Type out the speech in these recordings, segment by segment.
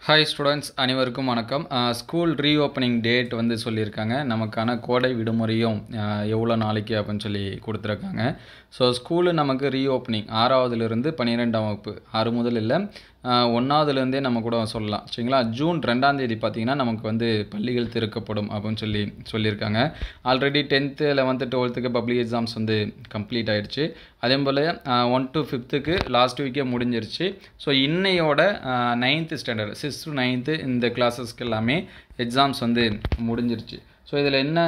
Hi students அனைவருக்கும் வணக்கம். School reopening date வந்து சொல்லியிருக்காங்க. நமக்கான கோடை விடுமுறையும் எவ்வளோ நாளைக்கு அப்படின்னு சொல்லி கொடுத்துருக்காங்க. ஸோ ஸ்கூலு நமக்கு ரீஓப்பனிங் 6வதுலேருந்து 12ஆம் வகுப்பு 6 முதல் இல்லை 1வதுலேருந்தே நம்ம கூட சொல்லலாம் சரிங்களா. ஜூன் 2ஆம் தேதி பார்த்திங்கன்னா நமக்கு வந்து பள்ளிகள் திறக்கப்படும் அப்படின்னு சொல்லியிருக்காங்க. Already 10th 11th 12th public exams வந்து கம்ப்ளீட் ஆகிடுச்சு. அதே போல் 1 to 5th லாஸ்ட் வீக்கே முடிஞ்சிருச்சு. ஸோ இன்னையோட 9th standard 6th to 9th இந்த கிளாஸஸ்க்கு எல்லாமே எக்ஸாம்ஸ் வந்து முடிஞ்சிருச்சு. ஸோ இதில் என்ன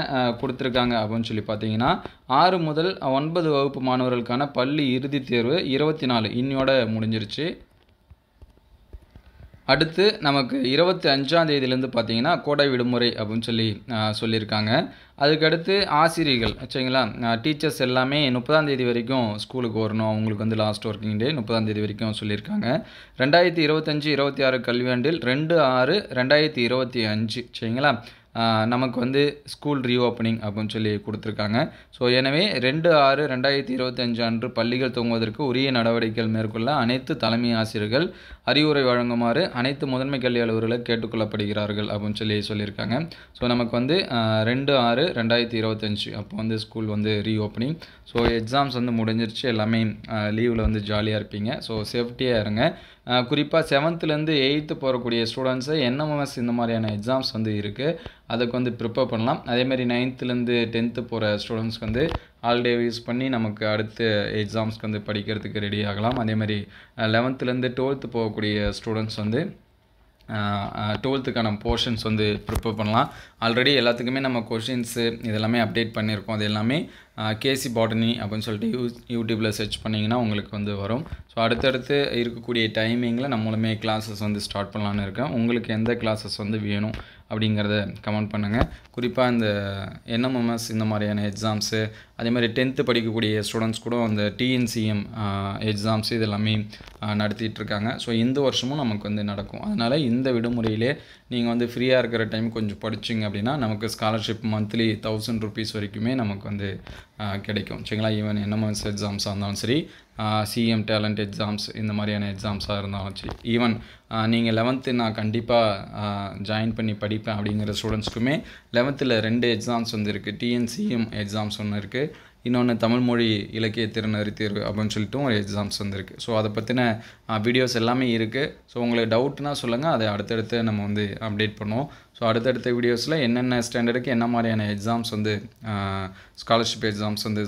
கொடுத்துருக்காங்க அப்படின்னு சொல்லி பார்த்தீங்கன்னா 6 முதல் 9 வகுப்பு மாணவர்களுக்கான பள்ளி இறுதித் தேர்வு 24 இன்னையோட முடிஞ்சிருச்சு. அடுத்து நமக்கு 25ஆம் தேதியிலேருந்து பார்த்தீங்கன்னா கோடை விடுமுறை அப்படின்னு சொல்லியிருக்காங்க. அதுக்கடுத்து ஆசிரியர்கள் சரிங்களா, டீச்சர்ஸ் எல்லாமே 30ஆம் தேதி வரைக்கும் ஸ்கூலுக்கு வரணும். அவங்களுக்கு வந்து லாஸ்ட் ஒர்க்கிங் டே 30ஆம் தேதி வரைக்கும் சொல்லியிருக்காங்க. 2025-26 கல்வியாண்டில் 2/6/2025 சரிங்களா நமக்கு வந்து ஸ்கூல் ரீஓப்பனிங் அப்படின்னு சொல்லி கொடுத்துருக்காங்க. ஸோ எனவே 2/6/2025 அன்று பள்ளிகள் துவங்குவதற்கு உரிய நடவடிக்கைகள் மேற்கொள்ள அனைத்து தலைமை ஆசிரியர்கள் அறிவுரை வழங்குமாறு அனைத்து முதன்மை கல்வி அலுவலர்கள் கேட்டுக்கொள்ளப்படுகிறார்கள் அப்படின்னு சொல்லியிருக்காங்க. ஸோ நமக்கு வந்து 2/6/2025 அப்போ வந்து ஸ்கூல் வந்து ரீஓப்பனிங். ஸோ எக்ஸாம்ஸ் வந்து முடிஞ்சிருச்சு. எல்லாமே லீவில் வந்து ஜாலியாக இருப்பீங்க. ஸோ சேஃப்டியாக இருங்க. குறிப்பாக 7th-லேருந்து 8th போகக்கூடிய ஸ்டூடெண்ட்ஸு என்எம்எஸ் இந்த மாதிரியான எக்ஸாம்ஸ் வந்து இருக்குது. அதுக்கு வந்து ப்ரிப்பேர் பண்ணலாம். அதேமாதிரி 9th-லேருந்து 10th போகிற ஸ்டூடெண்ட்ஸ்க்கு வந்து ஹாலிடே யூஸ் பண்ணி நமக்கு அடுத்த எக்ஸாம்ஸ்க்கு வந்து படிக்கிறதுக்கு ரெடி ஆகலாம். அதேமாதிரி 11th-லேருந்து 12th போகக்கூடிய ஸ்டூடெண்ட்ஸ் வந்து 12th-க்கான போர்ஷன்ஸ் வந்து ப்ரிப்பேர் பண்ணலாம். ஆல்ரெடி எல்லாத்துக்குமே நம்ம கொஷின்ஸு இதெல்லாமே அப்டேட் பண்ணியிருக்கோம். அது எல்லாமே கேசி பாட்டனி அப்படின்னு சொல்லிட்டு யூடியூப்பில் சர்ச் பண்ணிங்கன்னா உங்களுக்கு வந்து வரும். ஸோ அடுத்தடுத்து இருக்கக்கூடிய டைமிங்கில் நம்மளுமே கிளாஸஸ் வந்து ஸ்டார்ட் பண்ணலான்னு இருக்கேன். உங்களுக்கு எந்த கிளாஸஸ் வந்து வேணும் அப்படிங்கிறத கமெண்ட் பண்ணுங்கள். குறிப்பாக இந்த என்எம்எம்எஸ் இந்த மாதிரியான எக்ஸாம்ஸு அதேமாதிரி 10th படிக்கக்கூடிய ஸ்டூடெண்ட்ஸ் கூட அந்த டிஎன்சிஎம் எக்ஸாம்ஸு இதெல்லாமே நடத்திட்டுருக்காங்க. ஸோ இந்த வருஷமும் நமக்கு வந்து நடக்கும். அதனால் இந்த விடுமுறையிலே நீங்கள் வந்து ஃப்ரீயாக இருக்கிற டைம் கொஞ்சம் படிச்சிங்க அப்படின்னா நமக்கு ஸ்காலர்ஷிப் மந்த்லி 1000 rupees வரைக்குமே நமக்கு வந்து கிடைக்கும் சரிங்களா. ஈவன் என்எம்எஸ் எக்ஸாம்ஸாக இருந்தாலும் சரி, சிஎம் டேலண்ட் எக்ஸாம்ஸ் இந்த மாதிரியான எக்ஸாம்ஸாக இருந்தாலும் சரி, ஈவன் நீங்கள் 11th நான் கண்டிப்பாக ஜாயின் பண்ணி படிப்பேன் அப்படிங்கிற ஸ்டூடெண்ட்ஸ்க்குமே 11th 2 எக்ஸாம்ஸ் வந்து இருக்குது. டிஎன்சிஎம் எக்ஸாம்ஸ் ஒன்று இருக்குது, இன்னொன்று தமிழ் மொழி இலக்கிய திறனறி தேர்வு அப்படின்னு சொல்லிட்டு ஒரு எக்ஸாம்ஸ் வந்துருக்கு. ஸோ அதை பற்றின வீடியோஸ் எல்லாமே இருக்குது. ஸோ உங்களுக்கு டவுட்னா சொல்லுங்கள், அதை அடுத்தடுத்து நம்ம வந்து அப்டேட் பண்ணுவோம். ஸோ அடுத்தடுத்த வீடியோஸில் என்னென்ன ஸ்டாண்டர்டுக்கு என்ன மாதிரியான எக்ஸாம்ஸ் வந்து ஸ்காலர்ஷிப் எக்ஸாம்ஸ் வந்து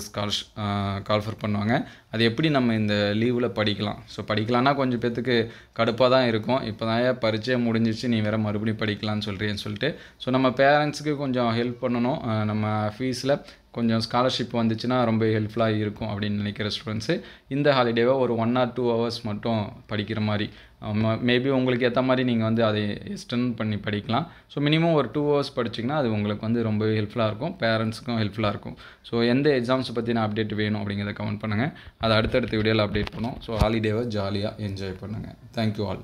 கால்ஃபர் பண்ணுவாங்க, அது எப்படி நம்ம இந்த லீவில் படிக்கலாம். ஸோ படிக்கலான்னா கொஞ்சம் பேர்த்துக்கு கடுப்பாக தான் இருக்கும். இப்போ தான் பரீட்சை முடிஞ்சிச்சு, நீ வேறு மறுபடியும் படிக்கலான்னு சொல்லிட்டு. ஸோ நம்ம பேரண்ட்ஸுக்கு கொஞ்சம் ஹெல்ப் பண்ணணும். நம்ம ஃபீஸில் கொஞ்சம் ஸ்காலர்ஷிப் வந்துச்சுன்னா ரொம்ப ஹெல்ப்ஃபுல்லாக இருக்கும் அப்படின்னு நினைக்கிற ஸ்டூடெண்ட்ஸு இந்த ஹாலிடேவை ஒரு 1 or 2 hours மட்டும் படிக்கிற மாதிரி, மேபி உங்களுக்கு ஏற்ற மாதிரி நீங்கள் வந்து அதை எக்ஸ்டெண்ட் பண்ணி படிக்கலாம். ஸோ மினிமம் ஒரு 2 hours படிச்சிங்கன்னா அது உங்களுக்கு வந்து ரொம்பவே ஹெல்ப்ஃபுல்லாக இருக்கும், பேரண்ட்ஸுக்கும் ஹெல்ப்ஃபுல்லாக இருக்கும். ஸோ எந்த எக்ஸாம்ஸை பற்றின அப்டேட் வேணும் அப்படிங்கிறத கமெண்ட் பண்ணுங்கள். அதை அடுத்தடுத்த வீடியோவில் அப்டேட் பண்ணுவோம். ஸோ ஹாலிடேவை ஜாலியாக என்ஜாய் பண்ணுங்கள். Thank you all.